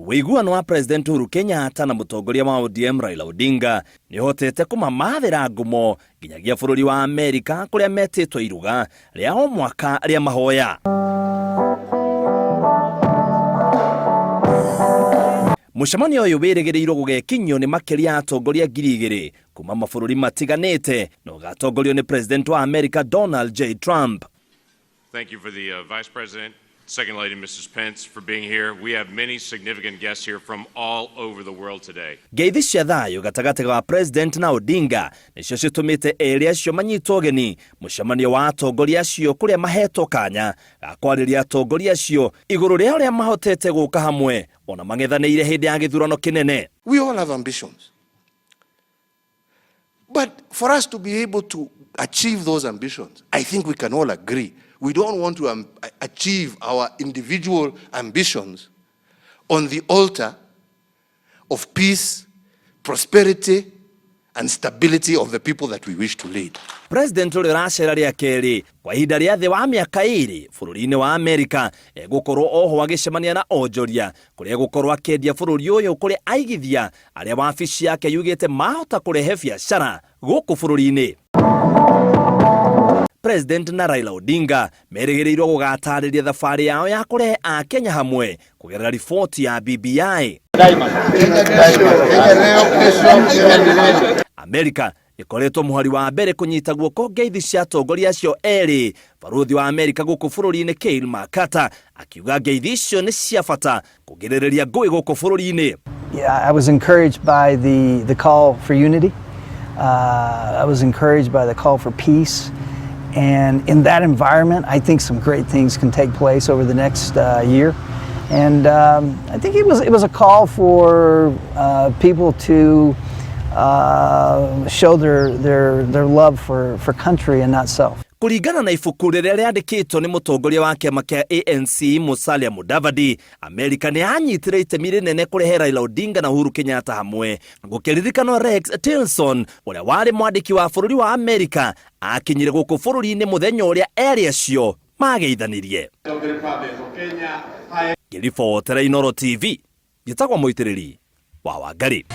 Wiguano wa President Uhuru Kenyatta na mutongoria wa ODM Raila Odinga ni hotete kumamathira ngumo nginyagia bururi wa Amerika kuria metitwo iruga ria o mwaka ria mahoya. Mucemanio uyu wirigirirwo gugekinyo ni makiria atongoria ngiri igiri kuma mabururi matiganite no gatongorio ni President wa Amerika Donald J. Trump. Thank you for the Vice President, Second Lady Mrs. Pence, for being here. We have many significant guests here from all over the world today. Ngeithi cia thayo gatagati ga President na Odinga nicio citumite eri acio manyititwo ugeni mucemanio wa atongoria acio kuria mahetwo kanya ga kwaririria atongoria acio iguru ria uria mahotete guka hamwe ona mang'ethanĩire hindi ya gĩthurano kinene. We all have ambitions, but for us to be able to achieve those ambitions, I think we can all agree we don't want to achieve our individual ambitions on the altar of peace, prosperity, and stability of the people that we wish to lead. President uri racera ria keri kwa ihinda ria thi wa miaka iri bururi-ini wa Amerika egukorwo oho agicemania na onjoria kuria egukorwo akendia bururi uyu kuri aigithia aria wabici yake yugite mahota kurehe biacara guku bururi-ini. President na Raila Odinga merigirirwo gugatariria thabari yao ya kurehe a Kenya hamwe kugerera riboti ya BBI. Amerika ikoretwo muhari wa mbere kunyita guoko ngeithi cia atongoria acio eri. Baruthi wa Amerika guku bururi-ini Keil Makata akiuga ngeithi icio ni cia bata kugiririria ngui guku bururi-ini. I was encouraged by the call for unity. I was encouraged by the call for peace. And in that environment, I think some great things can take place over the next year. And I think it was a call for people to show their love for country and not self. Kuringana na ibuku riria riandikitwo ni mutongoria wa kiama kia ANC Musalia Mudavadi, Amerika ni anyitire itemi rinene kurehe Raila Odinga na Uhuru Kenyatta hamwe. Gukiririkana Rex Tillerson uria wari mwandiki wa bururi wa Amerika akinyire guku bururi-ini muthenya uria eri acio mageithanirie. Ngiri for Inooro TV, gitagwo muitiriri wa Wangari.